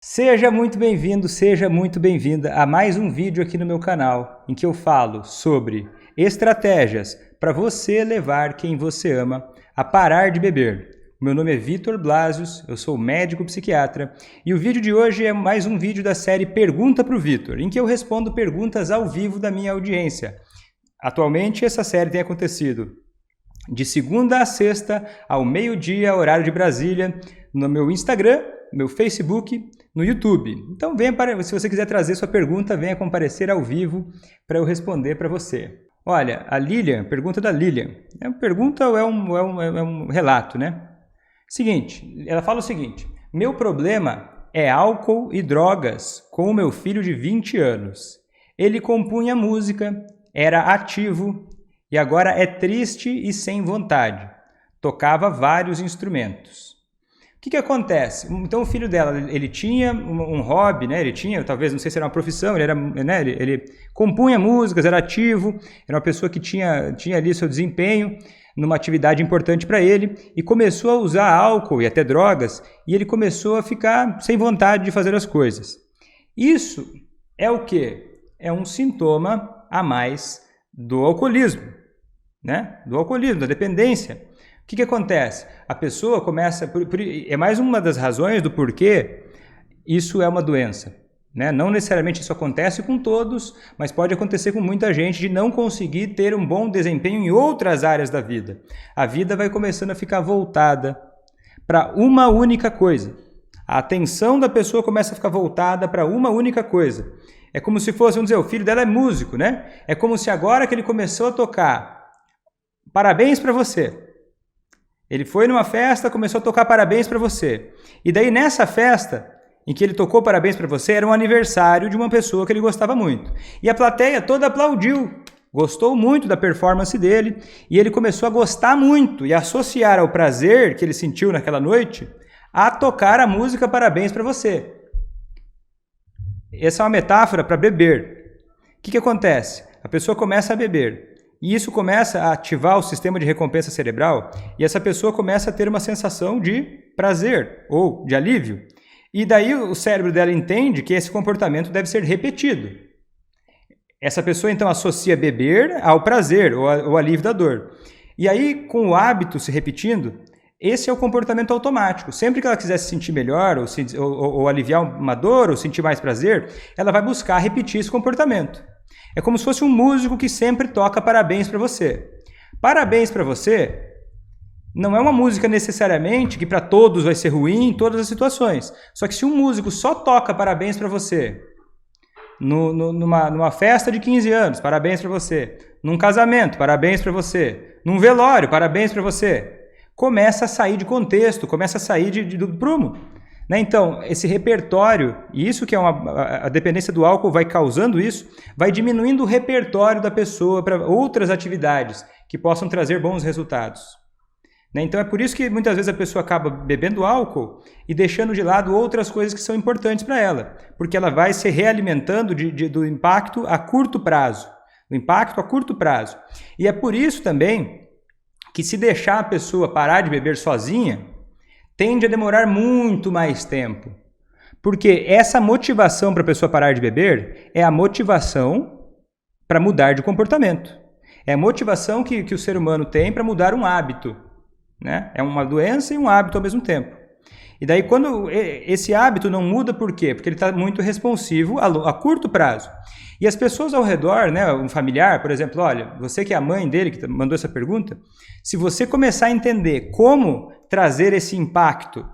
Seja muito bem-vindo, seja muito bem-vinda a mais um vídeo aqui no meu canal, em que eu falo sobre estratégias para você levar quem você ama a parar de beber. Meu nome é Vitor Blasius, eu sou médico psiquiatra e o vídeo de hoje é mais um vídeo da série Pergunta pro Vitor, em que eu respondo perguntas ao vivo da minha audiência. Atualmente essa série tem acontecido de segunda a sexta ao meio-dia, horário de Brasília, no meu Instagram, meu Facebook, no YouTube. Então se você quiser trazer sua pergunta, venha comparecer ao vivo para eu responder para você. Olha, a Lilian, pergunta da Lilian. É uma pergunta ou é um relato, né? Seguinte, ela fala o seguinte: meu problema é álcool e drogas com o meu filho de 20 anos. Ele compunha música, era ativo e agora é triste e sem vontade. Tocava vários instrumentos. O que acontece? Então o filho dela, ele tinha um hobby, né? Ele tinha, talvez, não sei se era uma profissão, ele compunha músicas, era ativo, era uma pessoa que tinha ali seu desempenho numa atividade importante para ele e começou a usar álcool e até drogas e ele começou a ficar sem vontade de fazer as coisas. Isso é o quê? É um sintoma a mais do alcoolismo, né? Do alcoolismo, da dependência. O que acontece? A pessoa começa... É mais uma das razões do porquê isso é uma doença, né? Não necessariamente isso acontece com todos, mas pode acontecer com muita gente de não conseguir ter um bom desempenho em outras áreas da vida. A vida vai começando a ficar voltada para uma única coisa. A atenção da pessoa começa a ficar voltada para uma única coisa. É como se fosse, vamos dizer, o filho dela é músico, né? É como se agora que ele começou a tocar parabéns para você. Ele foi numa festa, começou a tocar parabéns para você. E daí nessa festa, em que ele tocou parabéns para você, era um aniversário de uma pessoa que ele gostava muito. E a plateia toda aplaudiu, gostou muito da performance dele, e ele começou a gostar muito e associar ao prazer que ele sentiu naquela noite a tocar a música parabéns para você. Essa é uma metáfora para beber. O que acontece? A pessoa começa a beber. E isso começa a ativar o sistema de recompensa cerebral e essa pessoa começa a ter uma sensação de prazer ou de alívio. E daí o cérebro dela entende que esse comportamento deve ser repetido. Essa pessoa então associa beber ao prazer ou ao alívio da dor. E aí, com o hábito se repetindo, esse é o comportamento automático. Sempre que ela quiser se sentir melhor ou aliviar uma dor ou sentir mais prazer, ela vai buscar repetir esse comportamento. É como se fosse um músico que sempre toca parabéns para você. Parabéns para você não é uma música necessariamente que para todos vai ser ruim em todas as situações. Só que se um músico só toca parabéns para você, numa festa de 15 anos, parabéns para você, num casamento, parabéns para você, num velório, parabéns para você, começa a sair de contexto, começa a sair do prumo. Então, esse repertório, e isso que é a dependência do álcool vai causando isso, vai diminuindo o repertório da pessoa para outras atividades que possam trazer bons resultados. Então é por isso que muitas vezes a pessoa acaba bebendo álcool e deixando de lado outras coisas que são importantes para ela, porque ela vai se realimentando do impacto a curto prazo. Do impacto a curto prazo. E é por isso também que se deixar a pessoa parar de beber sozinha, tende a demorar muito mais tempo. Porque essa motivação para a pessoa parar de beber é a motivação para mudar de comportamento. É a motivação que o ser humano tem para mudar um hábito, né? É uma doença e um hábito ao mesmo tempo. E daí quando esse hábito não muda, por quê? Porque ele está muito responsivo a curto prazo. E as pessoas ao redor, né, um familiar, por exemplo, olha, você que é a mãe dele que mandou essa pergunta, se você começar a entender como trazer esse impacto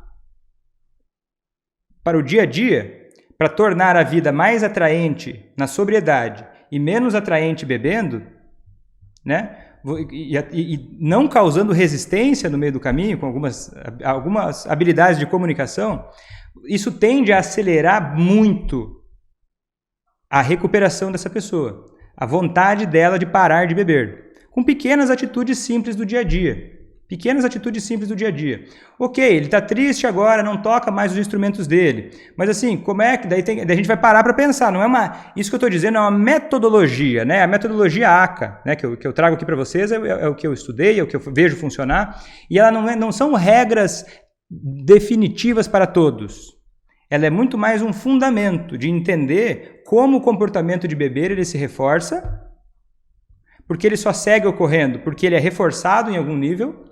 para o dia a dia, para tornar a vida mais atraente na sobriedade e menos atraente bebendo, né? E não causando resistência no meio do caminho, com algumas habilidades de comunicação, isso tende a acelerar muito a recuperação dessa pessoa, a vontade dela de parar de beber, com pequenas atitudes simples do dia a dia. Pequenas atitudes simples do dia a dia. Ok, ele está triste agora, não toca mais os instrumentos dele. Mas assim, como é que... Daí a gente vai parar para pensar. Não é isso que eu estou dizendo é uma metodologia, né? A metodologia ACA, né? que eu trago aqui para vocês, é o que eu estudei, é o que eu vejo funcionar. E ela não são regras definitivas para todos. Ela é muito mais um fundamento de entender como o comportamento de beber ele se reforça, porque ele só segue ocorrendo, porque ele é reforçado em algum nível,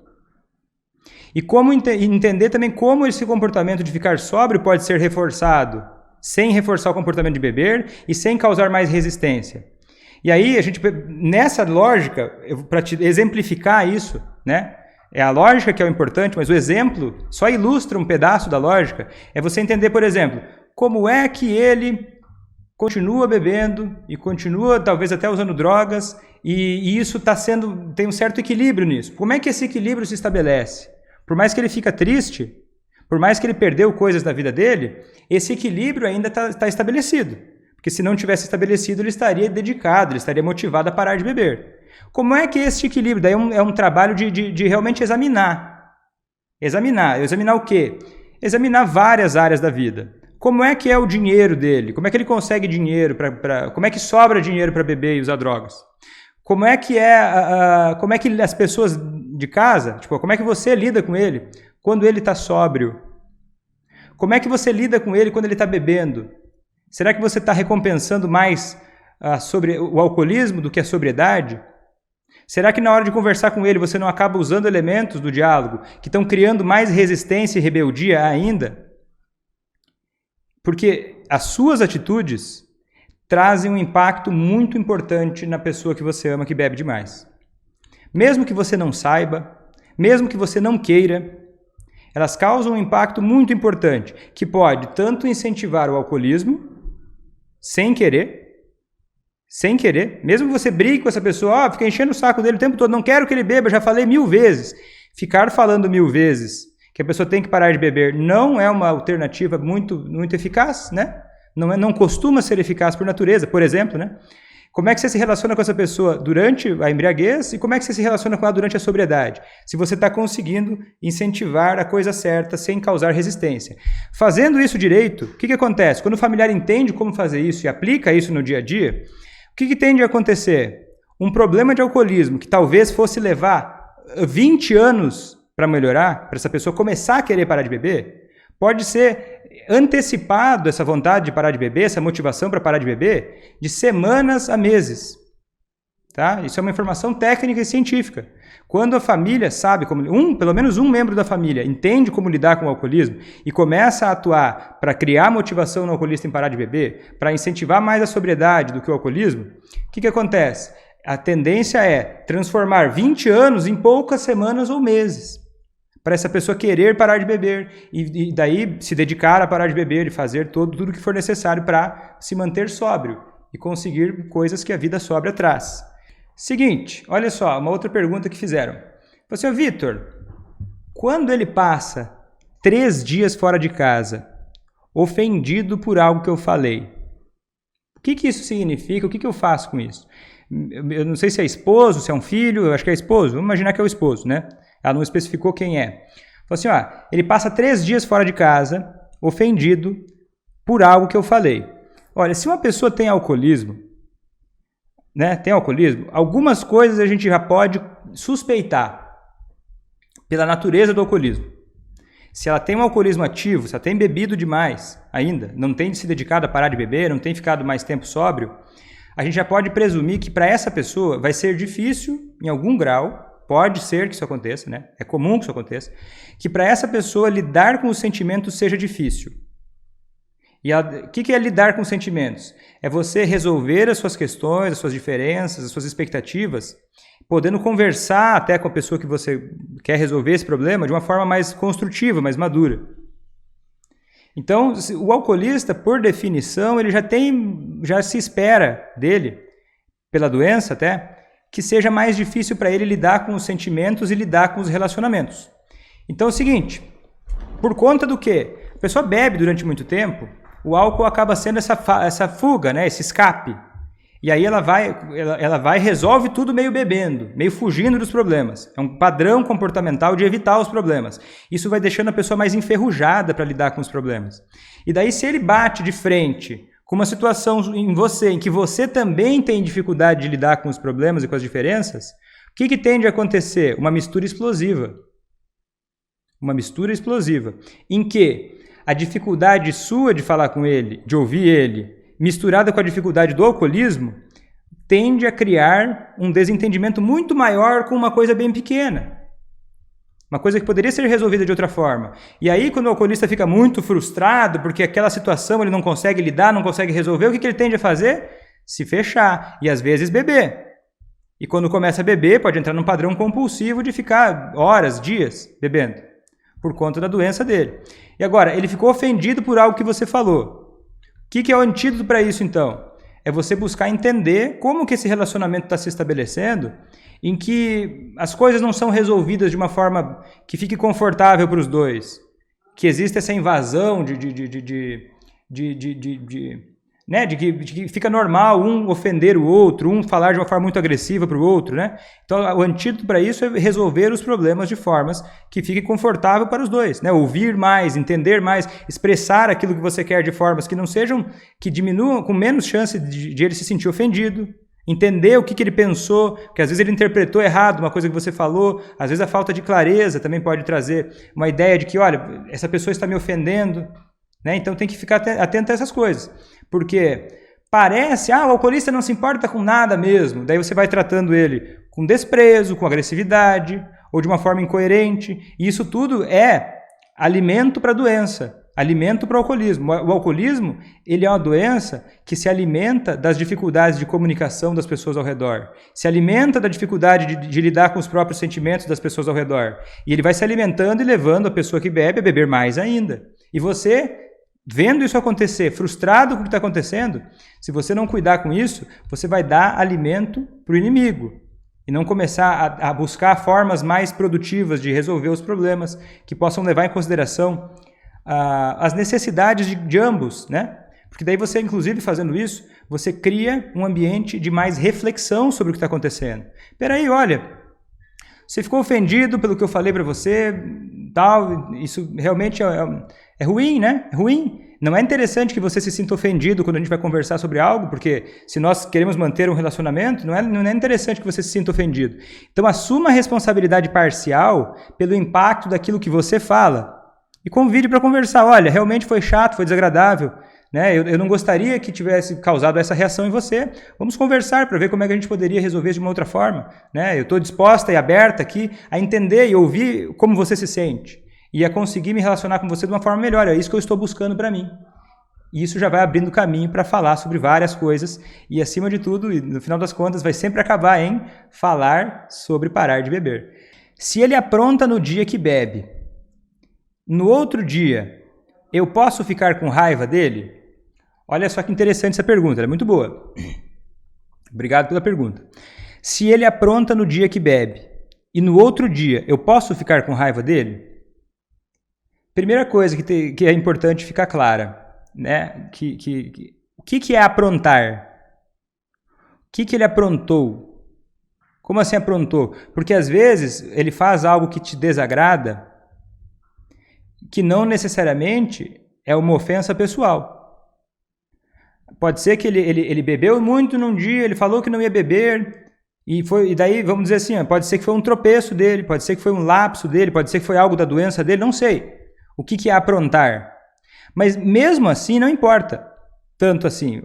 e como entender também como esse comportamento de ficar sóbrio pode ser reforçado, sem reforçar o comportamento de beber e sem causar mais resistência. E aí, nessa lógica, para te exemplificar isso, né? É a lógica que é o importante, mas o exemplo só ilustra um pedaço da lógica. É você entender, por exemplo, como é que ele continua bebendo e continua talvez até usando drogas e isso tem um certo equilíbrio nisso. Como é que esse equilíbrio se estabelece? Por mais que ele fica triste, por mais que ele perdeu coisas da vida dele, esse equilíbrio ainda está estabelecido. Porque se não tivesse estabelecido, ele estaria dedicado, ele estaria motivado a parar de beber. Como é que esse equilíbrio? Daí é um trabalho de realmente examinar. Examinar o quê? Examinar várias áreas da vida. Como é que é o dinheiro dele? Como é que ele consegue dinheiro? Como é que sobra dinheiro para beber e usar drogas? Como é que as pessoas de casa, como é que você lida com ele quando ele está sóbrio? Como é que você lida com ele quando ele está bebendo? Será que você está recompensando mais sobre o alcoolismo do que a sobriedade? Será que na hora de conversar com ele você não acaba usando elementos do diálogo que estão criando mais resistência e rebeldia ainda? Porque as suas atitudes trazem um impacto muito importante na pessoa que você ama que bebe demais. Mesmo que você não saiba, mesmo que você não queira, elas causam um impacto muito importante, que pode tanto incentivar o alcoolismo, sem querer, mesmo que você brigue com essa pessoa, fica enchendo o saco dele o tempo todo, não quero que ele beba, já falei 1000 vezes. Ficar falando 1000 vezes que a pessoa tem que parar de beber não é uma alternativa muito eficaz, né? Não costuma ser eficaz por natureza, por exemplo, né? Como é que você se relaciona com essa pessoa durante a embriaguez e como é que você se relaciona com ela durante a sobriedade? Se você está conseguindo incentivar a coisa certa sem causar resistência. Fazendo isso direito, o que acontece? Quando o familiar entende como fazer isso e aplica isso no dia a dia, o que tende a acontecer? Um problema de alcoolismo que talvez fosse levar 20 anos para melhorar, para essa pessoa começar a querer parar de beber, pode ser antecipado essa vontade de parar de beber, essa motivação para parar de beber, de semanas a meses. Tá? Isso é uma informação técnica e científica. Quando a família sabe, pelo menos um membro da família entende como lidar com o alcoolismo e começa a atuar para criar motivação no alcoolista em parar de beber, para incentivar mais a sobriedade do que o alcoolismo, o que acontece? A tendência é transformar 20 anos em poucas semanas ou meses, para essa pessoa querer parar de beber e daí se dedicar a parar de beber e fazer tudo o que for necessário para se manter sóbrio e conseguir coisas que a vida sóbria traz. Seguinte, olha só, uma outra pergunta que fizeram. Você, Vitor, quando ele passa 3 dias fora de casa, ofendido por algo que eu falei, o que isso significa? O que eu faço com isso? Eu não sei se é esposo, se é um filho, eu acho que é esposo, vamos imaginar que é o esposo, né? Ela não especificou quem é. Falou assim, ele passa 3 dias fora de casa, ofendido por algo que eu falei. Olha, se uma pessoa tem alcoolismo, né, algumas coisas a gente já pode suspeitar pela natureza do alcoolismo. Se ela tem um alcoolismo ativo, se ela tem bebido demais ainda, não tem se dedicado a parar de beber, não tem ficado mais tempo sóbrio, a gente já pode presumir que para essa pessoa vai ser difícil, em algum grau, pode ser que isso aconteça, né? É comum que isso aconteça, que para essa pessoa lidar com os sentimentos seja difícil. E o que é lidar com os sentimentos? É você resolver as suas questões, as suas diferenças, as suas expectativas, podendo conversar até com a pessoa que você quer resolver esse problema de uma forma mais construtiva, mais madura. Então, o alcoolista, por definição, ele já se espera dele, pela doença até, que seja mais difícil para ele lidar com os sentimentos e lidar com os relacionamentos. Então é o seguinte, por conta do que? A pessoa bebe durante muito tempo, o álcool acaba sendo essa fuga, né? Esse escape. E aí ela vai e resolve tudo meio bebendo, meio fugindo dos problemas. É um padrão comportamental de evitar os problemas. Isso vai deixando a pessoa mais enferrujada para lidar com os problemas. E daí se ele bate de frente com uma situação em que você também tem dificuldade de lidar com os problemas e com as diferenças, o que tende a acontecer? Uma mistura explosiva. Uma mistura explosiva, em que a dificuldade sua de falar com ele, de ouvir ele, misturada com a dificuldade do alcoolismo, tende a criar um desentendimento muito maior com uma coisa bem pequena. Uma coisa que poderia ser resolvida de outra forma. E aí, quando o alcoolista fica muito frustrado, porque aquela situação ele não consegue lidar, não consegue resolver, o que ele tende a fazer? Se fechar e, às vezes, beber. E quando começa a beber, pode entrar num padrão compulsivo de ficar horas, dias, bebendo, por conta da doença dele. E agora, ele ficou ofendido por algo que você falou. O que é o antídoto para isso, então? É você buscar entender como que esse relacionamento está se estabelecendo, em que as coisas não são resolvidas de uma forma que fique confortável para os dois, que existe essa invasão de que fica normal um ofender o outro, um falar de uma forma muito agressiva para o outro, né? Então, o antídoto para isso é resolver os problemas de formas que fique confortável para os dois, né? Ouvir mais, entender mais, expressar aquilo que você quer de formas que não sejam, que diminuam, com menos chance de ele se sentir ofendido. Entender o que ele pensou, porque às vezes ele interpretou errado uma coisa que você falou, às vezes a falta de clareza também pode trazer uma ideia de que, olha, essa pessoa está me ofendendo, né? Então tem que ficar atento a essas coisas, porque parece, o alcoolista não se importa com nada mesmo, daí você vai tratando ele com desprezo, com agressividade, ou de uma forma incoerente, e isso tudo é alimento para a doença. Alimento para o alcoolismo. O alcoolismo, ele é uma doença que se alimenta das dificuldades de comunicação das pessoas ao redor. Se alimenta da dificuldade de lidar com os próprios sentimentos das pessoas ao redor. E ele vai se alimentando e levando a pessoa que bebe a beber mais ainda. E você, vendo isso acontecer, frustrado com o que está acontecendo, se você não cuidar com isso, você vai dar alimento para o inimigo. E não começar a buscar formas mais produtivas de resolver os problemas que possam levar em consideração as necessidades de ambos, né? Porque daí você, inclusive, fazendo isso, você cria um ambiente de mais reflexão sobre o que está acontecendo. Peraí, olha, você ficou ofendido pelo que eu falei para você, tal, isso realmente é ruim, né? É ruim. Não é interessante que você se sinta ofendido quando a gente vai conversar sobre algo, porque se nós queremos manter um relacionamento, não é interessante que você se sinta ofendido. Então, assuma a responsabilidade parcial pelo impacto daquilo que você fala. E convide para conversar. Olha, realmente foi chato, foi desagradável, né? Eu não gostaria que tivesse causado essa reação em você. Vamos conversar para ver como é que a gente poderia resolver isso de uma outra forma, né? Eu estou disposta e aberta aqui a entender e ouvir como você se sente e a conseguir me relacionar com você de uma forma melhor. É isso que eu estou buscando para mim. E isso já vai abrindo caminho para falar sobre várias coisas e, acima de tudo, e no final das contas, vai sempre acabar em falar sobre parar de beber. Se ele apronta no dia que bebe, no outro dia, eu posso ficar com raiva dele? Olha só que interessante essa pergunta, ela é muito boa. Obrigado pela pergunta. Se ele apronta no dia que bebe e no outro dia eu posso ficar com raiva dele? Primeira coisa que é importante ficar clara, né? O que é aprontar? O que ele aprontou? Como assim aprontou? Porque às vezes ele faz algo que te desagrada, que não necessariamente é uma ofensa pessoal. Pode ser que ele bebeu muito num dia, ele falou que não ia beber, e daí, vamos dizer assim, pode ser que foi um tropeço dele, pode ser que foi um lapso dele, pode ser que foi algo da doença dele, não sei. O que é aprontar? Mas mesmo assim, não importa tanto assim,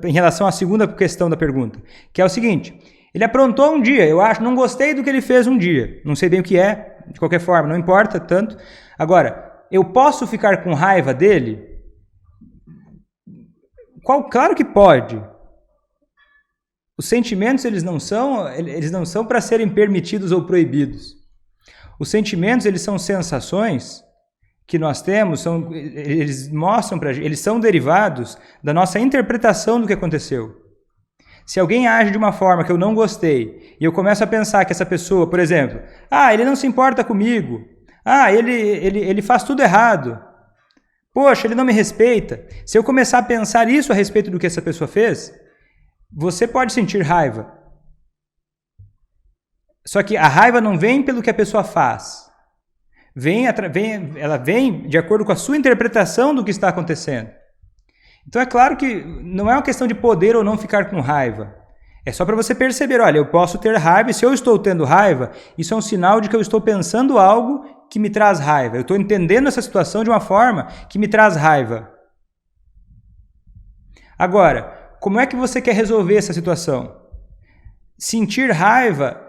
em relação à segunda questão da pergunta, que é o seguinte: ele aprontou um dia, eu acho, não gostei do que ele fez um dia, não sei bem o que é, de qualquer forma, não importa tanto. Agora, eu posso ficar com raiva dele? Claro que pode. Os sentimentos eles não são para serem permitidos ou proibidos. Os sentimentos eles são sensações que nós temos, eles mostram para a gente, eles são derivados da nossa interpretação do que aconteceu. Se alguém age de uma forma que eu não gostei e eu começo a pensar que essa pessoa, por exemplo, ele não se importa comigo, ele faz tudo errado, poxa, ele não me respeita. Se eu começar a pensar isso a respeito do que essa pessoa fez, você pode sentir raiva. Só que a raiva não vem pelo que a pessoa faz. Ela vem de acordo com a sua interpretação do que está acontecendo. Então é claro que não é uma questão de poder ou não ficar com raiva. É só para você perceber, olha, eu posso ter raiva, e se eu estou tendo raiva, isso é um sinal de que eu estou pensando algo que me traz raiva. Eu estou entendendo essa situação de uma forma que me traz raiva. Agora, como é que você quer resolver essa situação? Sentir raiva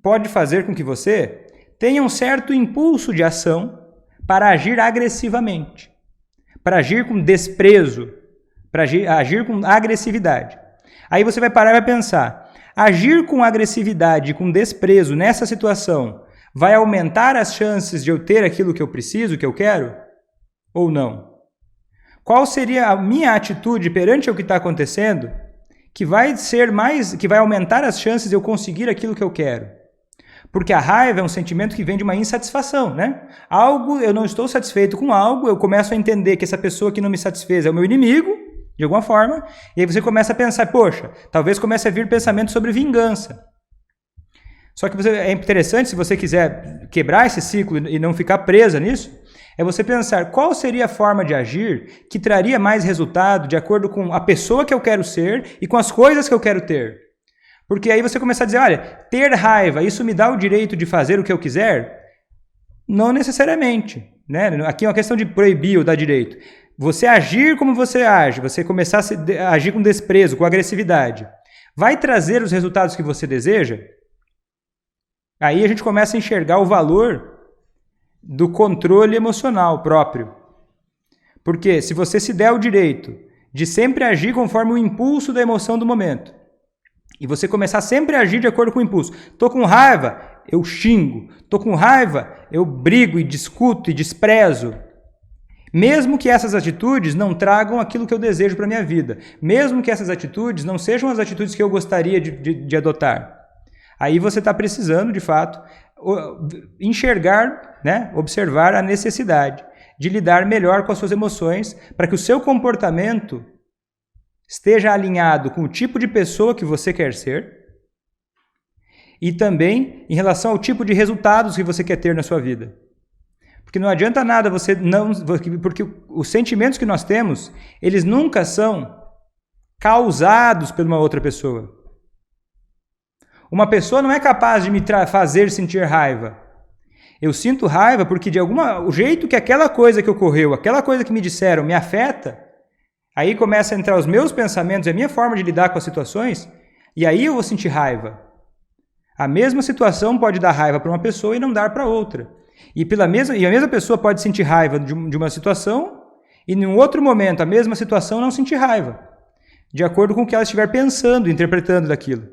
pode fazer com que você tenha um certo impulso de ação para agir agressivamente, para agir com desprezo, para agir com agressividade. Aí você vai parar e vai pensar, agir com agressividade, com desprezo nessa situação, vai aumentar as chances de eu ter aquilo que eu preciso, que eu quero? Ou não? Qual seria a minha atitude perante o que está acontecendo que vai aumentar as chances de eu conseguir aquilo que eu quero? Porque a raiva é um sentimento que vem de uma insatisfação, né? Eu não estou satisfeito com algo, eu começo a entender que essa pessoa que não me satisfez é o meu inimigo, de alguma forma, e aí você começa a pensar, poxa, talvez comece a vir pensamento sobre vingança. Só que é interessante, se você quiser quebrar esse ciclo e não ficar presa nisso, é você pensar qual seria a forma de agir que traria mais resultado de acordo com a pessoa que eu quero ser e com as coisas que eu quero ter. Porque aí você começa a dizer, olha, ter raiva, isso me dá o direito de fazer o que eu quiser? Não necessariamente, né? Aqui é uma questão de proibir ou dar direito. Você agir como você age, você começar a agir com desprezo, com agressividade, vai trazer os resultados que você deseja? Aí a gente começa a enxergar o valor do controle emocional próprio. Porque se você se der o direito de sempre agir conforme o impulso da emoção do momento, e você começar sempre a agir de acordo com o impulso, tô com raiva, eu xingo, tô com raiva, eu brigo e discuto e desprezo, mesmo que essas atitudes não tragam aquilo que eu desejo para a minha vida, mesmo que essas atitudes não sejam as atitudes que eu gostaria de adotar, aí você está precisando, de fato, enxergar, né, observar a necessidade de lidar melhor com as suas emoções para que o seu comportamento esteja alinhado com o tipo de pessoa que você quer ser e também em relação ao tipo de resultados que você quer ter na sua vida. Porque não adianta nada porque os sentimentos que nós temos, eles nunca são causados por uma outra pessoa. Uma pessoa não é capaz de me fazer sentir raiva. Eu sinto raiva porque o jeito que aquela coisa que ocorreu, aquela coisa que me disseram me afeta, aí começa a entrar os meus pensamentos, a minha forma de lidar com as situações, e aí eu vou sentir raiva. A mesma situação pode dar raiva para uma pessoa e não dar para outra. E a mesma pessoa pode sentir raiva de uma situação e em um outro momento a mesma situação não sentir raiva, de acordo com o que ela estiver pensando, interpretando daquilo.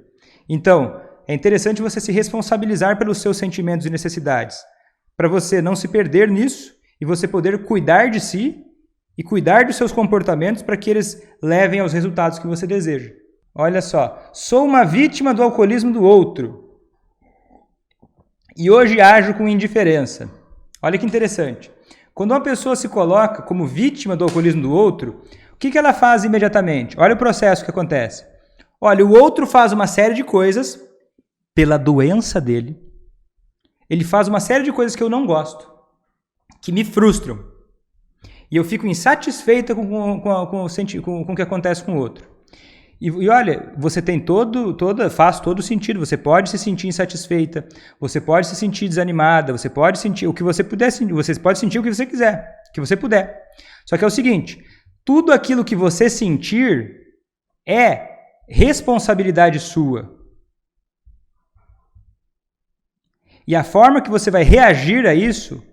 Então, é interessante você se responsabilizar pelos seus sentimentos e necessidades, para você não se perder nisso e você poder cuidar de si e cuidar dos seus comportamentos para que eles levem aos resultados que você deseja. Olha só, sou uma vítima do alcoolismo do outro e hoje ajo com indiferença. Olha que interessante. Quando uma pessoa se coloca como vítima do alcoolismo do outro, o que ela faz imediatamente? Olha o processo que acontece. Olha, o outro faz uma série de coisas pela doença dele. Ele faz uma série de coisas que eu não gosto, que me frustram. E eu fico insatisfeita com o que acontece com o outro. E olha, você tem faz todo sentido. Você pode se sentir insatisfeita, você pode se sentir desanimada, você pode sentir o que você puder, você pode sentir o que você quiser, o que você puder. Só que é o seguinte, tudo aquilo que você sentir é responsabilidade sua. E a forma que você vai reagir a isso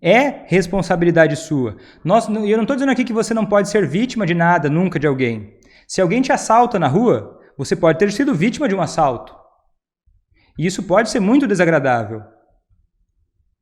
é responsabilidade sua. Eu não estou dizendo aqui que você não pode ser vítima de nada, nunca de alguém. Se alguém te assalta na rua, você pode ter sido vítima de um assalto. E isso pode ser muito desagradável,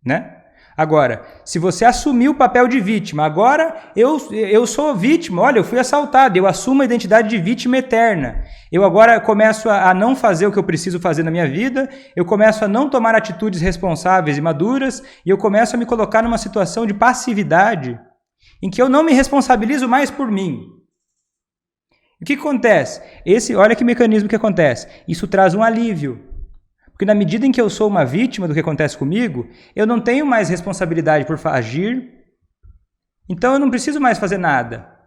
né? Agora, se você assumir o papel de vítima, agora eu sou vítima, olha, eu fui assaltado, eu assumo a identidade de vítima eterna. Eu agora começo a não fazer o que eu preciso fazer na minha vida, eu começo a não tomar atitudes responsáveis e maduras, e eu começo a me colocar numa situação de passividade, em que eu não me responsabilizo mais por mim. O que acontece? Olha que mecanismo que acontece. Isso traz um alívio. Porque na medida em que eu sou uma vítima do que acontece comigo, eu não tenho mais responsabilidade por agir, então eu não preciso mais fazer nada.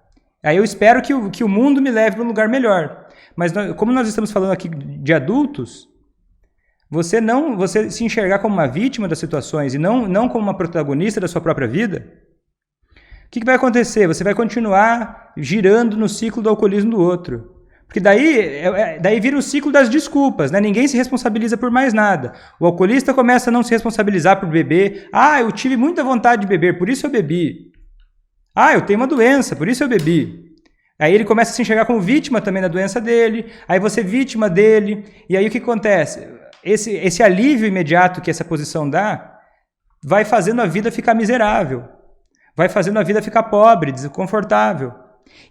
Aí eu espero que o mundo me leve para um lugar melhor. Mas como nós estamos falando aqui de adultos, você se enxergar como uma vítima das situações e não como uma protagonista da sua própria vida, o que vai acontecer? Você vai continuar girando no ciclo do alcoolismo do outro. Porque daí vira o ciclo das desculpas, né? Ninguém se responsabiliza por mais nada. O alcoolista começa a não se responsabilizar por beber. Ah, eu tive muita vontade de beber, por isso eu bebi. Ah, eu tenho uma doença, por isso eu bebi. Aí ele começa a se enxergar como vítima também da doença dele, aí você é vítima dele, e aí o que acontece? Esse alívio imediato que essa posição dá, vai fazendo a vida ficar miserável, vai fazendo a vida ficar pobre, desconfortável.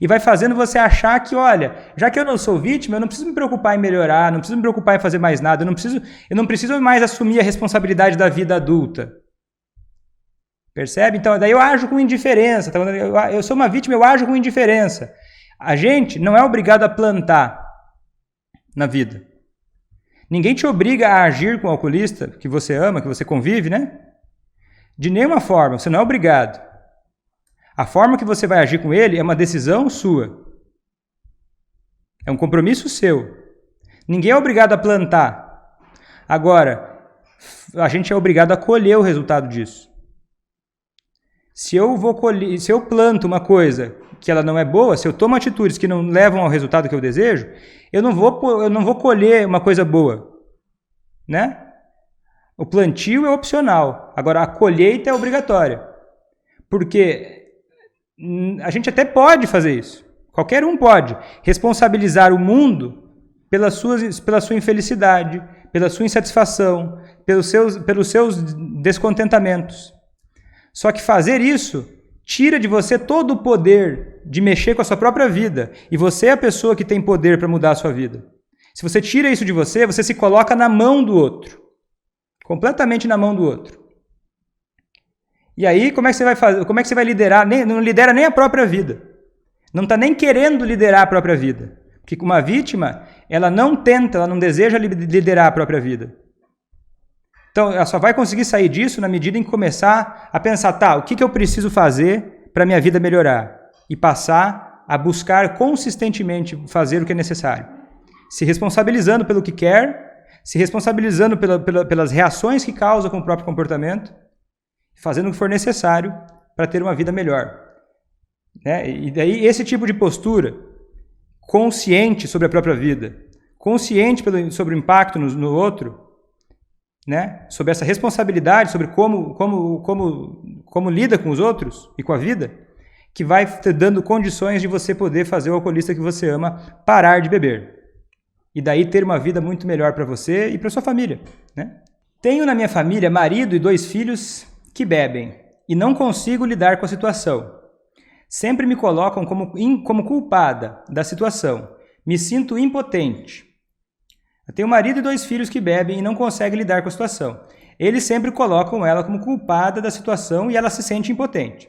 E vai fazendo você achar que, olha, já que eu não sou vítima, eu não preciso me preocupar em melhorar, não preciso me preocupar em fazer mais nada, eu não preciso mais assumir a responsabilidade da vida adulta. Percebe? Então, daí eu ajo com indiferença. Eu sou uma vítima, eu ajo com indiferença. A gente não é obrigado a plantar na vida. Ninguém te obriga a agir com o alcoolista que você ama, que você convive, né? De nenhuma forma, você não é obrigado. A forma que você vai agir com ele é uma decisão sua. É um compromisso seu. Ninguém é obrigado a plantar. Agora, a gente é obrigado a colher o resultado disso. Se eu planto uma coisa que ela não é boa, se eu tomo atitudes que não levam ao resultado que eu desejo, eu não vou colher uma coisa boa, né? O plantio é opcional. Agora, a colheita é obrigatória. Porque a gente até pode fazer isso. Qualquer um pode responsabilizar o mundo pela sua infelicidade, pela sua insatisfação, pelos seus descontentamentos. Só que fazer isso tira de você todo o poder de mexer com a sua própria vida. E você é a pessoa que tem poder para mudar a sua vida. Se você tira isso de você, você se coloca na mão do outro. Completamente na mão do outro. E aí, como é que você vai fazer? Como é que você vai liderar? Não lidera nem a própria vida. Não está nem querendo liderar a própria vida. Porque uma vítima, ela não deseja liderar a própria vida. Então, ela só vai conseguir sair disso na medida em que começar a pensar, tá, o que eu preciso fazer para a minha vida melhorar? E passar a buscar consistentemente fazer o que é necessário. Se responsabilizando pelo que quer, se responsabilizando pelas reações que causa com o próprio comportamento, fazendo o que for necessário para ter uma vida melhor. Né? E daí esse tipo de postura, consciente sobre a própria vida, consciente sobre o impacto no outro, né? Sobre essa responsabilidade, sobre como lida com os outros e com a vida, que vai te dando condições de você poder fazer o alcoolista que você ama parar de beber. E daí ter uma vida muito melhor para você e para sua família. Né? Tenho na minha família marido e 2 filhos que bebem e não consigo lidar com a situação. Sempre me colocam como culpada da situação. Me sinto impotente. Eu tenho um marido e 2 filhos que bebem e não conseguem lidar com a situação. Eles sempre colocam ela como culpada da situação e ela se sente impotente.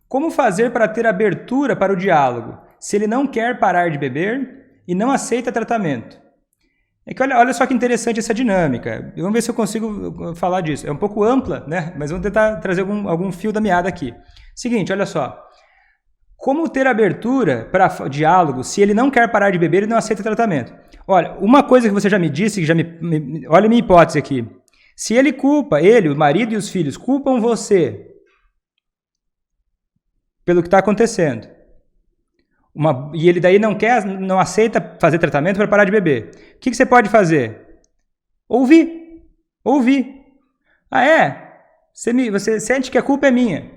Como fazer para ter abertura para o diálogo se ele não quer parar de beber e não aceita tratamento? É que olha só que interessante essa dinâmica. Vamos ver se eu consigo falar disso. É um pouco ampla, né? Mas vamos tentar trazer algum fio da meada aqui. Seguinte, olha só. Como ter abertura para diálogo se ele não quer parar de beber e não aceita tratamento? Olha, uma coisa que você já me disse, olha a minha hipótese aqui. Se ele o marido e os filhos, culpam você pelo que está acontecendo, e ele daí não aceita fazer tratamento para parar de beber, o que você pode fazer? Ouvir. Ah, é? Você sente que a culpa é minha.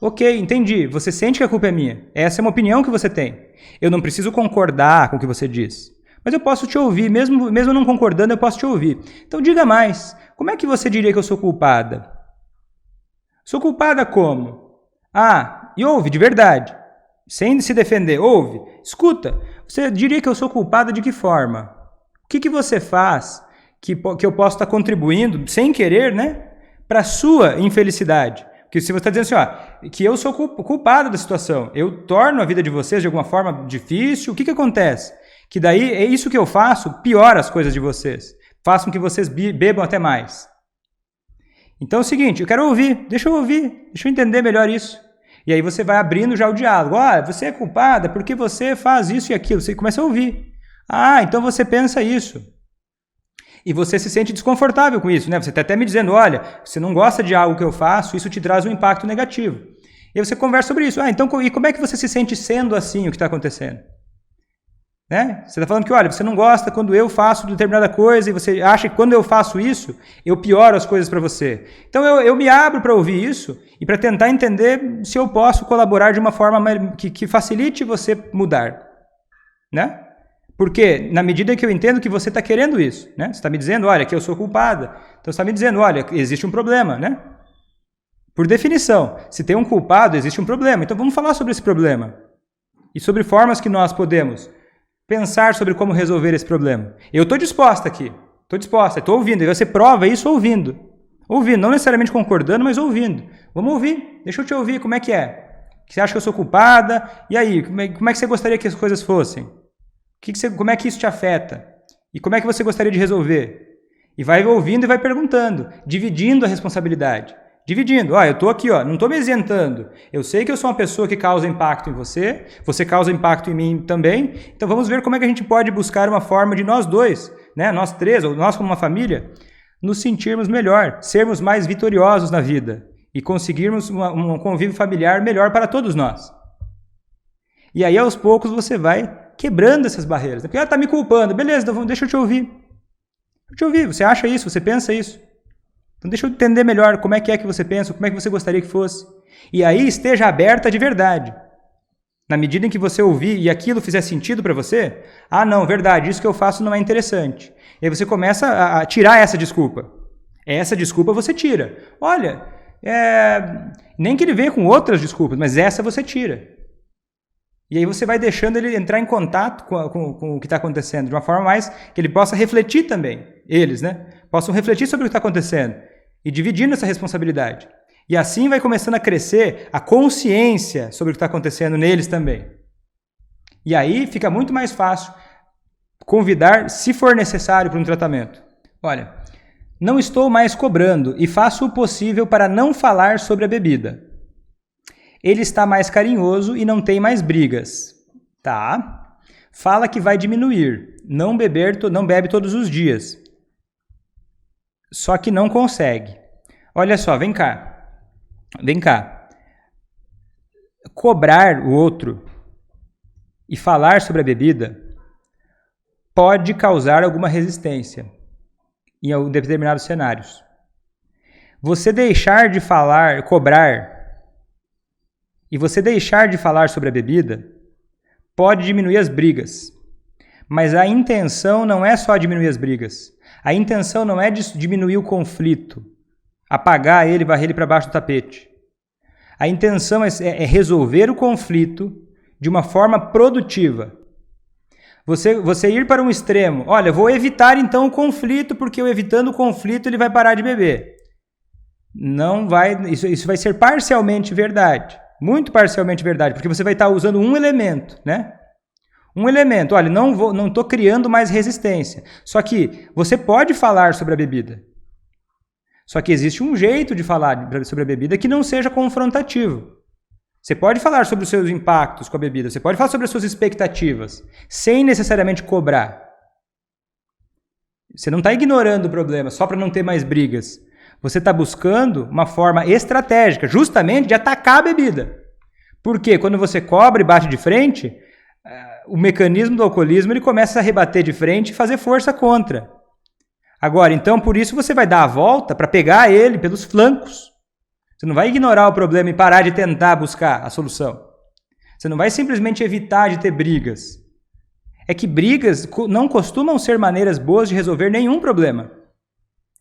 Ok, entendi. Você sente que a culpa é minha. Essa é uma opinião que você tem. Eu não preciso concordar com o que você diz. Mas eu posso te ouvir. Mesmo não concordando, eu posso te ouvir. Então diga mais. Como é que você diria que eu sou culpada? Sou culpada como? Ah, e ouve, de verdade. Sem se defender. Ouve. Escuta. Você diria que eu sou culpada de que forma? O que você faz que eu posso estar contribuindo, sem querer, né? Para a sua infelicidade? Porque se você está dizendo assim, que eu sou culpado da situação, eu torno a vida de vocês de alguma forma difícil, o que acontece? Que daí, é isso que eu faço, piora as coisas de vocês. Faz com que vocês bebam até mais. Então é o seguinte, eu quero ouvir, deixa eu entender melhor isso. E aí você vai abrindo já o diálogo. Você é culpada porque você faz isso e aquilo. Você começa a ouvir. Então você pensa isso. E você se sente desconfortável com isso, né? Você está até me dizendo, olha, você não gosta de algo que eu faço, isso te traz um impacto negativo. E aí você conversa sobre isso. Então, e como é que você se sente sendo assim o que está acontecendo? Né? Você está falando que, olha, você não gosta quando eu faço determinada coisa e você acha que quando eu faço isso, eu pioro as coisas para você. Então, eu me abro para ouvir isso e para tentar entender se eu posso colaborar de uma forma que facilite você mudar, né? Porque, na medida que eu entendo que você está querendo isso, né? Você está me dizendo, olha, que eu sou culpada. Então, você está me dizendo, olha, existe um problema, né? Por definição, se tem um culpado, existe um problema. Então, vamos falar sobre esse problema. E sobre formas que nós podemos pensar sobre como resolver esse problema. Eu estou disposta aqui. Estou disposta, estou ouvindo. E você prova isso ouvindo. Ouvindo, não necessariamente concordando, mas ouvindo. Vamos ouvir. Deixa eu te ouvir, como é que é? Você acha que eu sou culpada? E aí, como é que você gostaria que as coisas fossem? Como é que isso te afeta? E como é que você gostaria de resolver? E vai ouvindo e vai perguntando, dividindo a responsabilidade. Dividindo. Eu estou aqui, não estou me isentando. Eu sei que eu sou uma pessoa que causa impacto em você, você causa impacto em mim também. Então vamos ver como é que a gente pode buscar uma forma de nós dois, né, nós três, ou nós como uma família, nos sentirmos melhor, sermos mais vitoriosos na vida e conseguirmos um convívio familiar melhor para todos nós. E aí aos poucos você vai quebrando essas barreiras. Porque está me culpando. Beleza, então deixa eu te ouvir. Deixa eu te ouvir. Você acha isso? Você pensa isso? Então deixa eu entender melhor como é que você pensa, como é que você gostaria que fosse. E aí esteja aberta de verdade. Na medida em que você ouvir e aquilo fizer sentido para você, não, verdade, isso que eu faço não é interessante. E aí você começa a tirar essa desculpa. Essa desculpa você tira. Olha, nem que ele venha com outras desculpas, mas essa você tira. E aí você vai deixando ele entrar em contato com o que está acontecendo, de uma forma mais que ele possa refletir também, eles, né? Possam refletir sobre o que está acontecendo e dividindo essa responsabilidade. E assim vai começando a crescer a consciência sobre o que está acontecendo neles também. E aí fica muito mais fácil convidar, se for necessário, para um tratamento. Olha, não estou mais cobrando e faço o possível para não falar sobre a bebida. Ele está mais carinhoso e não tem mais brigas. Tá. Fala que vai diminuir. Não bebe todos os dias. Só que não consegue. Olha só, vem cá. Vem cá. Cobrar o outro e falar sobre a bebida pode causar alguma resistência em determinados cenários. Você deixar de cobrar, e você deixar de falar sobre a bebida pode diminuir as brigas. Mas a intenção não é só diminuir as brigas. A intenção não é diminuir o conflito, apagar ele, varrer ele para baixo do tapete. A intenção é resolver o conflito de uma forma produtiva. Você ir para um extremo, olha, vou evitar então o conflito, porque eu evitando o conflito ele vai parar de beber. Não vai, isso vai ser parcialmente verdade. Muito parcialmente verdade, porque você vai estar usando um elemento, né? Um elemento, olha, não estou criando mais resistência. Só que você pode falar sobre a bebida. Só que existe um jeito de falar sobre a bebida que não seja confrontativo. Você pode falar sobre os seus impactos com a bebida, você pode falar sobre as suas expectativas, sem necessariamente cobrar. Você não está ignorando o problema só para não ter mais brigas. Você está buscando uma forma estratégica, justamente de atacar a bebida. Porque quando você cobra e bate de frente, o mecanismo do alcoolismo ele começa a rebater de frente e fazer força contra. Agora, então, por isso você vai dar a volta para pegar ele pelos flancos. Você não vai ignorar o problema e parar de tentar buscar a solução. Você não vai simplesmente evitar de ter brigas. É que brigas não costumam ser maneiras boas de resolver nenhum problema.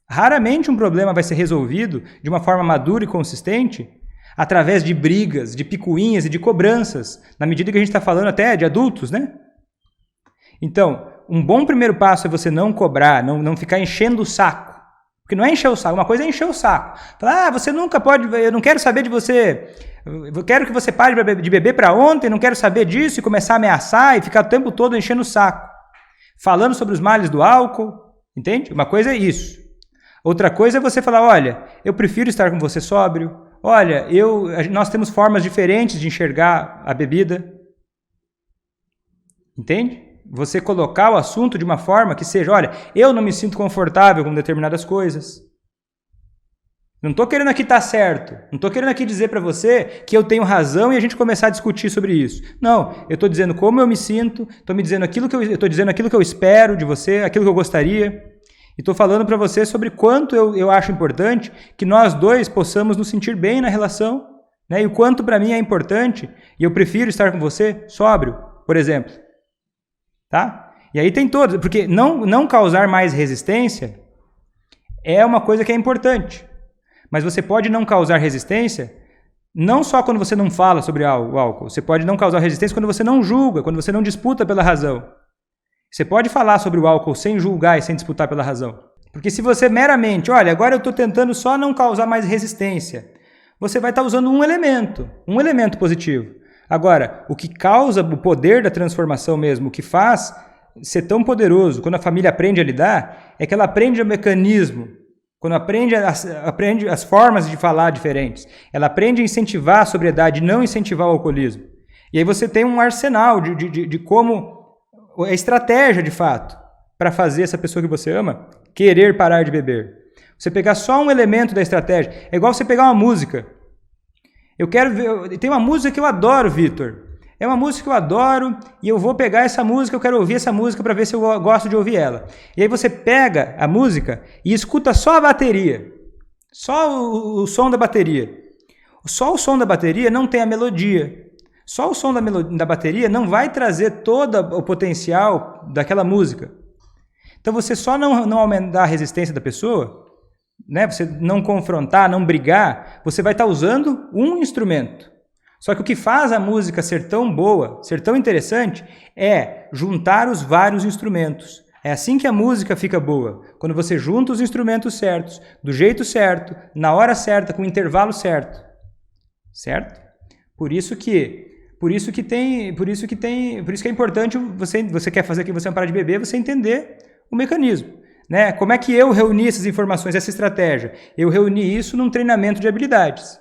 Raramente um problema vai ser resolvido de uma forma madura e consistente através de brigas, de picuinhas e de cobranças, na medida que a gente está falando até de adultos, né? Então, um bom primeiro passo é você não cobrar, não ficar enchendo o saco. Porque não é encher o saco, uma coisa é encher o saco. Falar, você nunca pode, eu não quero saber de você, eu quero que você pare de beber para ontem, não quero saber disso, e começar a ameaçar e ficar o tempo todo enchendo o saco. Falando sobre os males do álcool, entende? Uma coisa é isso. Outra coisa é você falar, olha, eu prefiro estar com você sóbrio, olha, nós temos formas diferentes de enxergar a bebida. Entende? você colocar o assunto de uma forma que seja, olha, eu não me sinto confortável com determinadas coisas. Não estou querendo aqui estar certo. Não estou querendo aqui dizer para você que eu tenho razão e a gente começar a discutir sobre isso. Não, eu estou dizendo como eu me sinto, estou dizendo aquilo que eu espero de você, aquilo que eu gostaria. E estou falando para você sobre quanto eu acho importante que nós dois possamos nos sentir bem na relação, né? E o quanto para mim é importante, e eu prefiro estar com você sóbrio, por exemplo. Tá? E aí tem todos, porque não causar mais resistência é uma coisa que é importante. Mas você pode não causar resistência não só quando você não fala sobre o álcool. Você pode não causar resistência quando você não julga, quando você não disputa pela razão. Você pode falar sobre o álcool sem julgar e sem disputar pela razão. Porque se você meramente, olha, agora eu estou tentando só não causar mais resistência, você vai estar usando um elemento positivo. Agora, o que causa o poder da transformação mesmo, o que faz ser tão poderoso quando a família aprende a lidar, é que ela aprende o mecanismo. Quando aprende as formas de falar diferentes, ela aprende a incentivar a sobriedade, não incentivar o alcoolismo. E aí você tem um arsenal de como, a estratégia de fato, para fazer essa pessoa que você ama querer parar de beber. Você pegar só um elemento da estratégia, é igual você pegar uma música. Tem uma música que eu adoro, Vitor. É uma música que eu adoro e eu vou pegar essa música, eu quero ouvir essa música para ver se eu gosto de ouvir ela. E aí você pega a música e escuta só a bateria. Só o som da bateria. Só o som da bateria não tem a melodia. Só o som da bateria não vai trazer todo o potencial daquela música. Então você só não aumentar a resistência da pessoa, né? Você não confrontar, não brigar, você vai estar usando um instrumento. Só que o que faz a música ser tão boa, ser tão interessante, é juntar os vários instrumentos. É assim que a música fica boa, quando você junta os instrumentos certos, do jeito certo, na hora certa, com o intervalo certo. Certo? Por isso que é importante você quer fazer aqui você parar de beber, você entender o mecanismo. Né? Como é que eu reuni essas informações, essa estratégia? Eu reuni isso num treinamento de habilidades.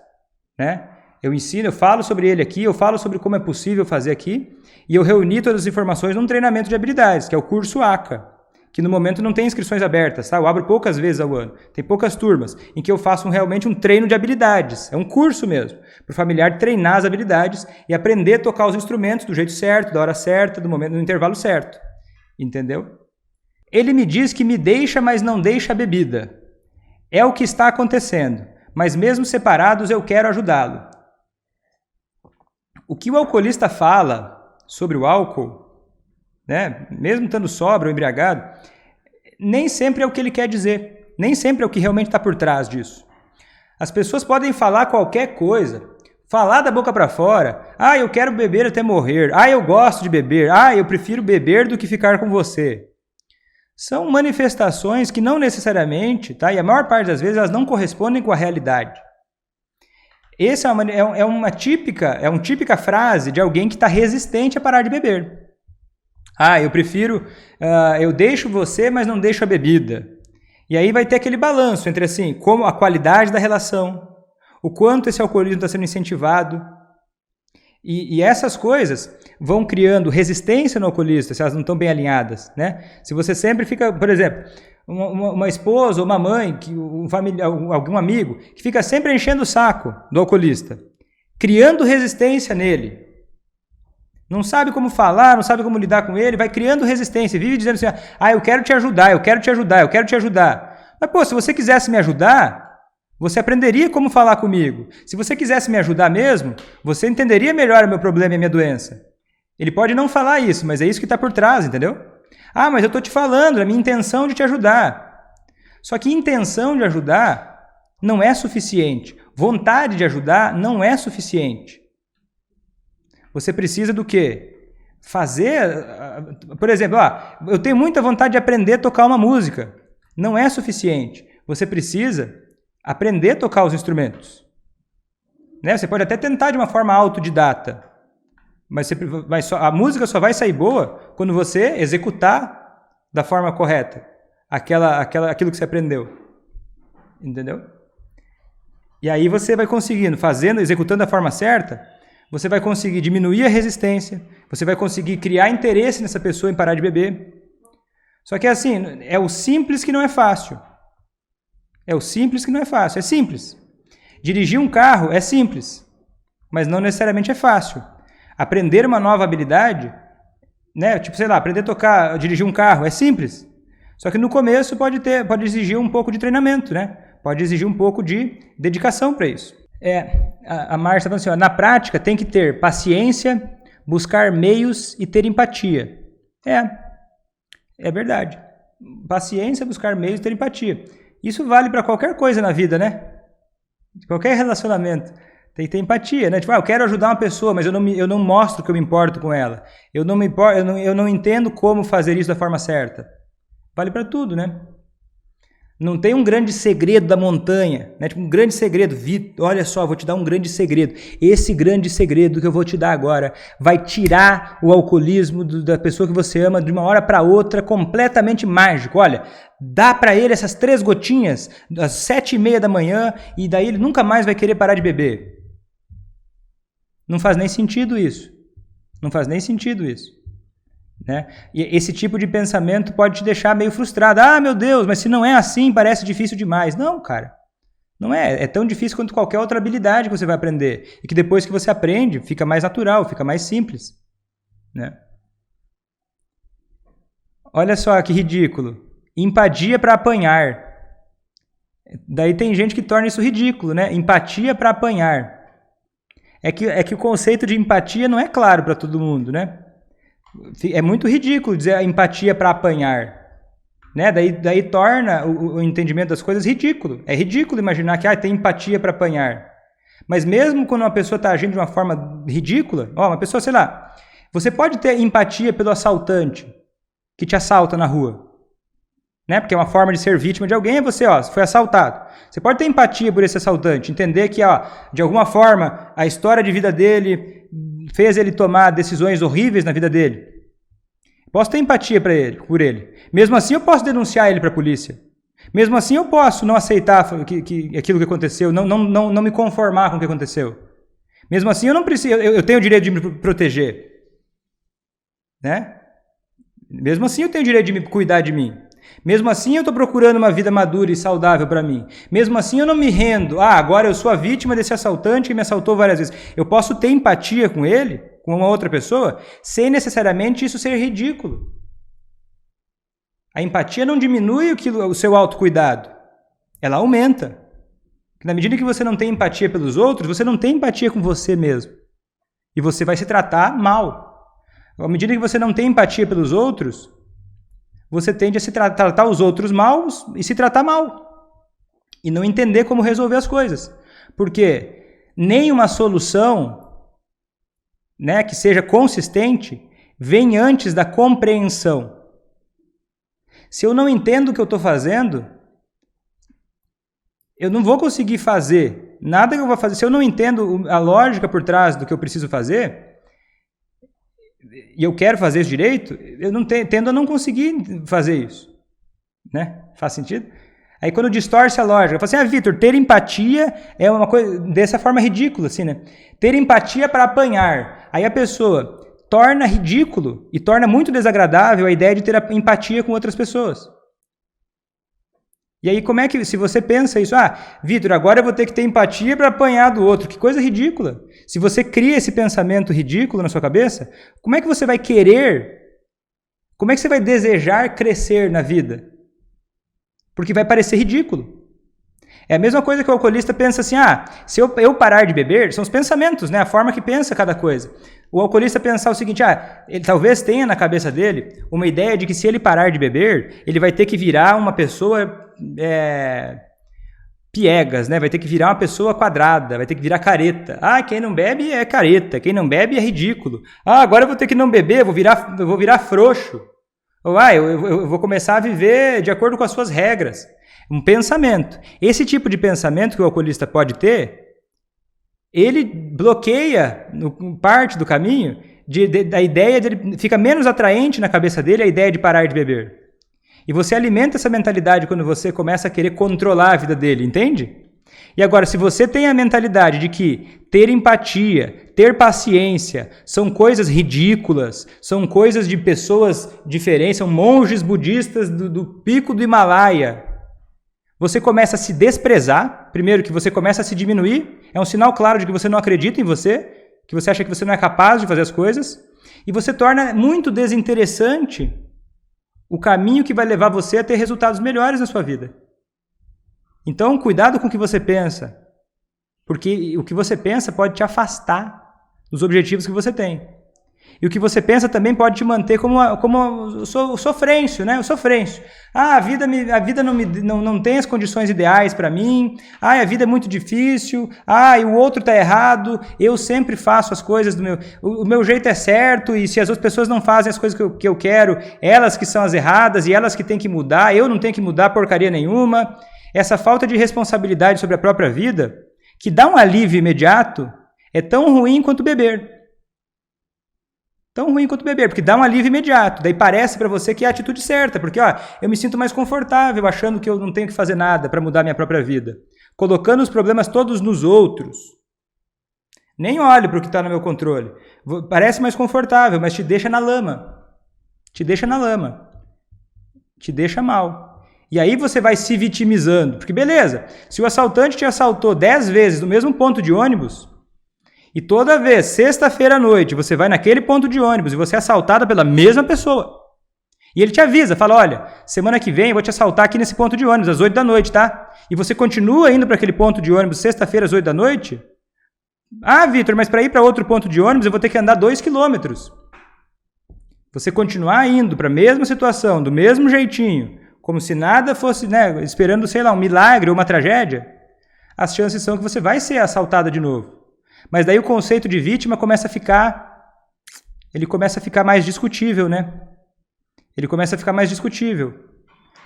Né? Eu ensino, eu falo sobre ele aqui, eu falo sobre como é possível fazer aqui, e eu reuni todas as informações num treinamento de habilidades, que é o curso ACA, que no momento não tem inscrições abertas, tá? Eu abro poucas vezes ao ano, tem poucas turmas, em que eu faço realmente um treino de habilidades, é um curso mesmo, para o familiar treinar as habilidades e aprender a tocar os instrumentos do jeito certo, da hora certa, no intervalo certo, entendeu? Ele me diz que me deixa, mas não deixa a bebida. É o que está acontecendo, mas mesmo separados eu quero ajudá-lo. O que o alcoolista fala sobre o álcool, né, mesmo estando sóbrio ou embriagado, nem sempre é o que ele quer dizer, nem sempre é o que realmente está por trás disso. As pessoas podem falar qualquer coisa, falar da boca para fora, eu quero beber até morrer, eu gosto de beber, eu prefiro beber do que ficar com você. São manifestações que não necessariamente, tá, e a maior parte das vezes elas não correspondem com a realidade. Essa é uma típica frase de alguém que está resistente a parar de beber. Eu deixo você, mas não deixo a bebida. E aí vai ter aquele balanço entre assim, como a qualidade da relação, o quanto esse alcoolismo está sendo incentivado. E essas coisas vão criando resistência no alcoolista, se elas não estão bem alinhadas. Né? Se você sempre fica, por exemplo, uma esposa ou uma mãe, um familiar, algum amigo, que fica sempre enchendo o saco do alcoolista, criando resistência nele. Não sabe como falar, não sabe como lidar com ele, vai criando resistência, vive dizendo assim, eu quero te ajudar, eu quero te ajudar, eu quero te ajudar. Mas, se você quisesse me ajudar, você aprenderia como falar comigo. Se você quisesse me ajudar mesmo, você entenderia melhor o meu problema e a minha doença. Ele pode não falar isso, mas é isso que está por trás, entendeu? Mas eu estou te falando, é a minha intenção de te ajudar. Só que intenção de ajudar não é suficiente. Vontade de ajudar não é suficiente. Você precisa do quê? Fazer, por exemplo, eu tenho muita vontade de aprender a tocar uma música. Não é suficiente. Você precisa aprender a tocar os instrumentos. Né? Você pode até tentar de uma forma autodidata. Mas a música só vai sair boa quando você executar da forma correta aquilo que você aprendeu. Entendeu? E aí você vai conseguindo, executando da forma certa, você vai conseguir diminuir a resistência, você vai conseguir criar interesse nessa pessoa em parar de beber. Só que assim, é o simples que não é fácil. É o simples que não é fácil. É simples. Dirigir um carro é simples, mas não necessariamente é fácil. Aprender uma nova habilidade, né? Tipo, sei lá, aprender a dirigir um carro é simples. Só que no começo pode exigir um pouco de treinamento, né? Pode exigir um pouco de dedicação para isso. A Márcia está falando assim, ó, na prática tem que ter paciência, buscar meios e ter empatia. É verdade. Paciência, buscar meios e ter empatia. Isso vale para qualquer coisa na vida, né? Qualquer relacionamento. Tem que ter empatia, né? Tipo, eu quero ajudar uma pessoa, mas eu não mostro que eu me importo com ela. Eu não entendo como fazer isso da forma certa. Vale para tudo, né? Não tem um grande segredo da montanha, né? Tipo, um grande segredo. Vitor, olha só, vou te dar um grande segredo. Esse grande segredo que eu vou te dar agora vai tirar o alcoolismo da pessoa que você ama de uma hora para outra, completamente mágico. Olha, dá para ele essas 3 gotinhas às 7h30 da manhã e daí ele nunca mais vai querer parar de beber. Não faz nem sentido isso. Não faz nem sentido isso. Né? E esse tipo de pensamento pode te deixar meio frustrado. Ah, meu Deus, mas se não é assim, parece difícil demais. Não, cara. Não é. É tão difícil quanto qualquer outra habilidade que você vai aprender. E que depois que você aprende, fica mais natural, fica mais simples. Né? Olha só que ridículo. Empatia para apanhar. Daí tem gente que torna isso ridículo, né? Empatia para apanhar. É que o conceito de empatia não é claro para todo mundo, né? É muito ridículo dizer a empatia para apanhar. Né? Daí torna o entendimento das coisas ridículo. É ridículo imaginar que tem empatia para apanhar. Mas mesmo quando uma pessoa está agindo de uma forma ridícula, uma pessoa, sei lá, você pode ter empatia pelo assaltante que te assalta na rua. Né? Porque é uma forma de ser vítima de alguém, você foi assaltado. Você pode ter empatia por esse assaltante, entender que de alguma forma a história de vida dele fez ele tomar decisões horríveis na vida dele. Posso ter empatia por ele. Mesmo assim eu posso denunciar ele para a polícia. Mesmo assim eu posso não aceitar aquilo que aconteceu, não me conformar com o que aconteceu. Mesmo assim eu não preciso, eu tenho o direito de me proteger. Né? Mesmo assim eu tenho o direito de me cuidar de mim. Mesmo assim eu estou procurando uma vida madura e saudável para mim. Mesmo assim eu não me rendo. Agora eu sou a vítima desse assaltante que me assaltou várias vezes. Eu posso ter empatia com ele, com uma outra pessoa, sem necessariamente isso ser ridículo. A empatia não diminui o seu autocuidado. Ela aumenta. Na medida que você não tem empatia pelos outros, você não tem empatia com você mesmo. E você vai se tratar mal. À medida que você não tem empatia pelos outros, você tende a tratar os outros mal e se tratar mal. E não entender como resolver as coisas. Porque nenhuma solução, né, que seja consistente vem antes da compreensão. Se eu não entendo o que eu estou fazendo, eu não vou conseguir fazer nada que eu vou fazer. Se eu não entendo a lógica por trás do que eu preciso fazer, e eu quero fazer isso direito, eu tendo a não conseguir fazer isso. Né? Faz sentido? Aí quando distorce a lógica, eu falo assim, Vitor, ter empatia é uma coisa dessa forma ridícula, assim, né? Ter empatia para apanhar. Aí a pessoa torna ridículo e torna muito desagradável a ideia de ter empatia com outras pessoas. E aí como é que, se você pensa isso, Vitor, agora eu vou ter que ter empatia para apanhar do outro, que coisa ridícula. Se você cria esse pensamento ridículo na sua cabeça, como é que você vai querer, como é que você vai desejar crescer na vida? Porque vai parecer ridículo. É a mesma coisa que o alcoolista pensa assim, se eu parar de beber, são os pensamentos, né? A forma que pensa cada coisa. O alcoolista pensar o seguinte, ele talvez tenha na cabeça dele uma ideia de que se ele parar de beber, ele vai ter que virar uma pessoa piegas, né? Vai ter que virar uma pessoa quadrada, vai ter que virar careta. Quem não bebe é careta, quem não bebe é ridículo. Agora eu vou ter que não beber, eu vou virar frouxo. Ou eu vou começar a viver de acordo com as suas regras. Um pensamento. Esse tipo de pensamento que o alcoolista pode ter, ele bloqueia parte do caminho da ideia dele, fica menos atraente na cabeça dele a ideia de parar de beber. E você alimenta essa mentalidade quando você começa a querer controlar a vida dele, entende? E agora, se você tem a mentalidade de que ter empatia, ter paciência, são coisas ridículas, são coisas de pessoas diferentes, são monges budistas do pico do Himalaia, você começa a se desprezar, primeiro que você começa a se diminuir, é um sinal claro de que você não acredita em você, que você acha que você não é capaz de fazer as coisas, e você torna muito desinteressante o caminho que vai levar você a ter resultados melhores na sua vida. Então, cuidado com o que você pensa, porque o que você pensa pode te afastar dos objetivos que você tem. E o que você pensa também pode te manter como o sofrêncio, né? O sofrêncio. Ah, a vida não tem as condições ideais para mim. Ah, a vida é muito difícil. Ah, e o outro está errado. Eu sempre faço as coisas do meu... O meu jeito é certo, e se as outras pessoas não fazem as coisas que eu quero, elas que são as erradas e elas que têm que mudar, eu não tenho que mudar porcaria nenhuma. Essa falta de responsabilidade sobre a própria vida, que dá um alívio imediato, é tão ruim quanto beber. Tão ruim quanto beber, porque dá um alívio imediato. Daí parece para você que é a atitude certa, porque eu me sinto mais confortável achando que eu não tenho que fazer nada para mudar minha própria vida. Colocando os problemas todos nos outros. Nem olho para o que está no meu controle. Parece mais confortável, mas te deixa na lama. Te deixa na lama. Te deixa mal. E aí você vai se vitimizando. Porque beleza, se o assaltante te assaltou 10 vezes no mesmo ponto de ônibus, e toda vez, sexta-feira à noite, você vai naquele ponto de ônibus e você é assaltada pela mesma pessoa. E ele te avisa, fala, olha, semana que vem eu vou te assaltar aqui nesse ponto de ônibus, às 8 da noite, tá? E você continua indo para aquele ponto de ônibus sexta-feira às 8 da noite? Ah, Vitor, mas para ir para outro ponto de ônibus eu vou ter que andar 2 quilômetros. Você continuar indo para a mesma situação, do mesmo jeitinho, como se nada fosse, né, esperando, sei lá, um milagre ou uma tragédia, as chances são que você vai ser assaltada de novo. Mas daí o conceito de vítima começa a ficar mais discutível, né? Ele começa a ficar mais discutível.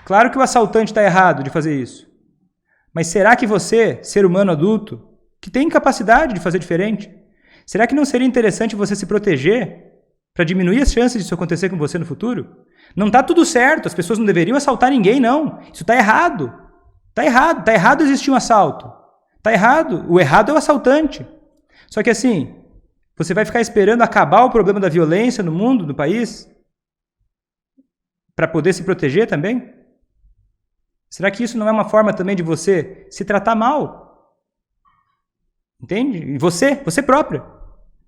Claro que o assaltante está errado de fazer isso. Mas será que você, ser humano adulto, que tem capacidade de fazer diferente, será que não seria interessante você se proteger para diminuir as chances disso acontecer com você no futuro? Não está tudo certo, as pessoas não deveriam assaltar ninguém, não. Isso está errado. Está errado existir um assalto. Está errado. O errado é o assaltante. Só que assim, você vai ficar esperando acabar o problema da violência no mundo, no país, para poder se proteger também? Será que isso não é uma forma também de você se tratar mal? Entende? E você própria,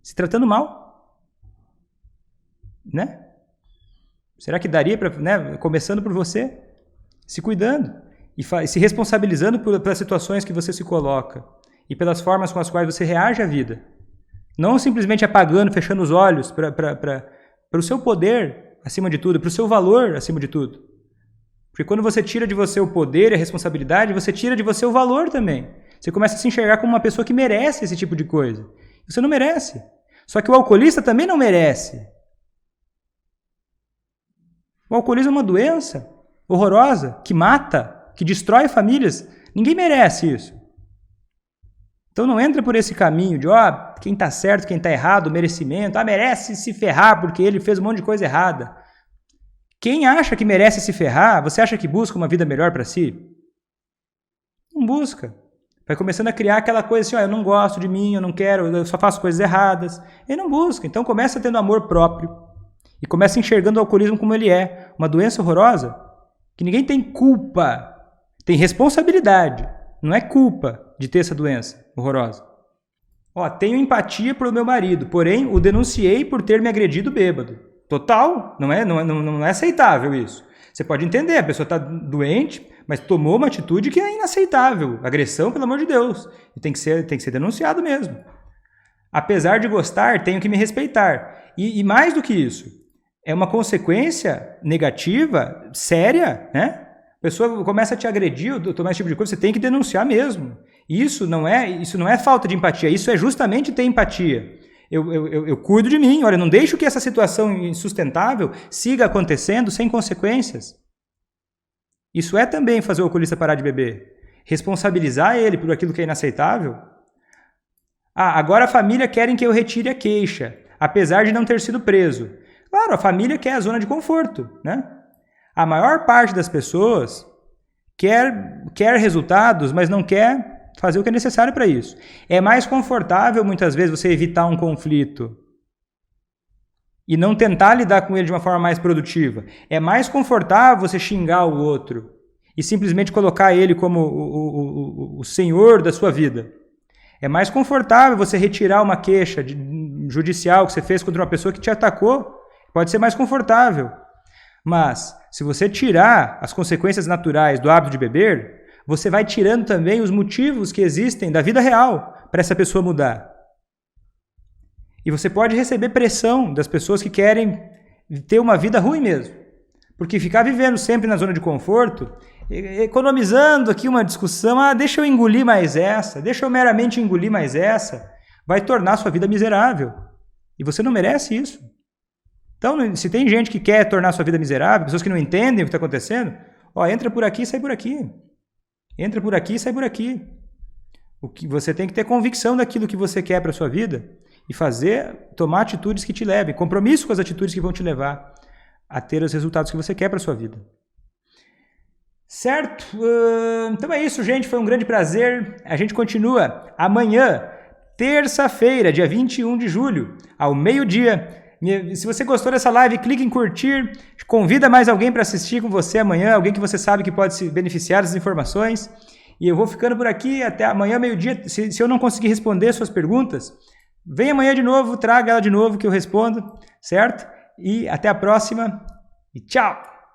se tratando mal. Né? Será que daria para, né, começando por você, se cuidando e se responsabilizando pelas situações que você se coloca e pelas formas com as quais você reage à vida. Não simplesmente apagando, fechando os olhos para o seu poder acima de tudo, para o seu valor acima de tudo. Porque quando você tira de você o poder e a responsabilidade, você tira de você o valor também. Você começa a se enxergar como uma pessoa que merece esse tipo de coisa. Você não merece. Só que o alcoolista também não merece. O alcoolismo é uma doença horrorosa, que mata, que destrói famílias. Ninguém merece isso. Então não entra por esse caminho de, quem está certo, quem está errado, merecimento, merece se ferrar porque ele fez um monte de coisa errada. Quem acha que merece se ferrar, você acha que busca uma vida melhor para si? Não busca. Vai começando a criar aquela coisa assim, eu não gosto de mim, eu não quero, eu só faço coisas erradas. Ele não busca. Então começa tendo amor próprio e começa enxergando o alcoolismo como ele é. Uma doença horrorosa que ninguém tem culpa, tem responsabilidade. Não é culpa de ter essa doença horrorosa. Tenho empatia pelo meu marido, porém o denunciei por ter me agredido bêbado. Total, não é aceitável isso. Você pode entender, a pessoa está doente, mas tomou uma atitude que é inaceitável. Agressão, pelo amor de Deus. E tem que ser denunciado mesmo. Apesar de gostar, tenho que me respeitar. E mais do que isso, é uma consequência negativa, séria, né? A pessoa começa a te agredir ou tomar esse tipo de coisa, você tem que denunciar mesmo. Isso não é falta de empatia, isso é justamente ter empatia. Eu cuido de mim, olha, não deixo que essa situação insustentável siga acontecendo sem consequências. Isso é também fazer o alcoolista parar de beber. Responsabilizar ele por aquilo que é inaceitável. Agora a família querem que eu retire a queixa, apesar de não ter sido preso. Claro, a família quer a zona de conforto, né? A maior parte das pessoas quer resultados, mas não quer fazer o que é necessário para isso. É mais confortável, muitas vezes, você evitar um conflito e não tentar lidar com ele de uma forma mais produtiva. É mais confortável você xingar o outro e simplesmente colocar ele como o senhor da sua vida. É mais confortável você retirar uma queixa judicial que você fez contra uma pessoa que te atacou. Pode ser mais confortável. Mas, se você tirar as consequências naturais do hábito de beber, você vai tirando também os motivos que existem da vida real para essa pessoa mudar. E você pode receber pressão das pessoas que querem ter uma vida ruim mesmo. Porque ficar vivendo sempre na zona de conforto, economizando aqui uma discussão, deixa eu engolir mais essa, deixa eu meramente engolir mais essa, vai tornar a sua vida miserável. E você não merece isso. Então, se tem gente que quer tornar a sua vida miserável, pessoas que não entendem o que está acontecendo, entra por aqui e sai por aqui. Entra por aqui e sai por aqui. O que você tem que ter convicção daquilo que você quer para a sua vida e tomar atitudes que te levem, compromisso com as atitudes que vão te levar a ter os resultados que você quer para a sua vida. Certo? Então é isso, gente. Foi um grande prazer. A gente continua amanhã, terça-feira, dia 21 de julho, ao meio-dia. Se você gostou dessa live, clique em curtir, convida mais alguém para assistir com você amanhã, alguém que você sabe que pode se beneficiar das informações. E eu vou ficando por aqui até amanhã, meio-dia. Se eu não conseguir responder suas perguntas, vem amanhã de novo, traga ela de novo que eu respondo, certo? E até a próxima e tchau!